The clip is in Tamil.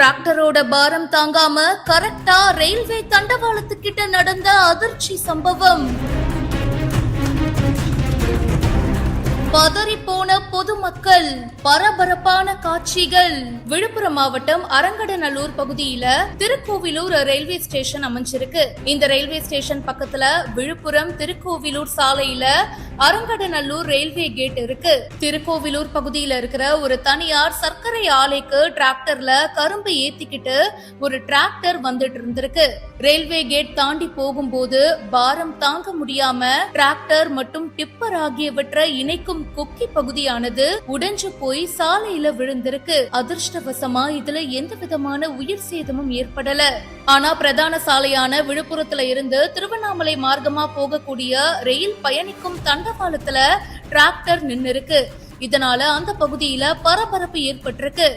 டிராக்டரோட பாரம் தாங்காம கரெக்டா ரயில்வே தண்டவாளத்துக்கிட்ட நடந்த அதிர்ச்சி சம்பவம். பதறி போன பொதுமக்கள், பரபரப்பான காட்சிகள். விழுப்புரம் மாவட்டம் அரங்கடநல்லூர் பகுதியில திருக்கோவிலூர் ரயில்வே ஸ்டேஷன் அமைஞ்சிருக்கு. இந்த ரயில்வே ஸ்டேஷன் பக்கத்துல விழுப்புரம் திருக்கோவிலூர் சாலையில அரங்கடநல்லூர் ரயில்வே கேட் இருக்கு. திருக்கோவிலூர் பகுதியில இருக்கிற ஒரு தனியார் சர்க்கரை ஆலைக்கு டிராக்டர்ல கரும்பு ஏத்திக்கிட்டு ஒரு டிராக்டர் வந்துட்டு இருந்திருக்கு. ரயில்வே கேட் தாண்டி போகும்போது பாரம் தாங்க முடியாம டிராக்டர் மற்றும் டிப்பர் ஆகியவற்றை இணைக்கும் கொக்கி பகுதியானது உடைஞ்சு போய் சாலையில விழுந்திருக்கு. அதிர்ஷ்டவசமா இதுல எந்த விதமான உயிர் சேதமும் ஏற்படல. ஆனா பிரதான சாலையான விழுப்புரத்துல இருந்து திருவண்ணாமலை மார்க்கமா போகக்கூடிய ரயில் பயணிக்கும் தண்டவாளத்துல டிராக்டர் நின்னு இருக்கு. இதனால அந்த பகுதியில பரபரப்பு ஏற்பட்டிருக்கு.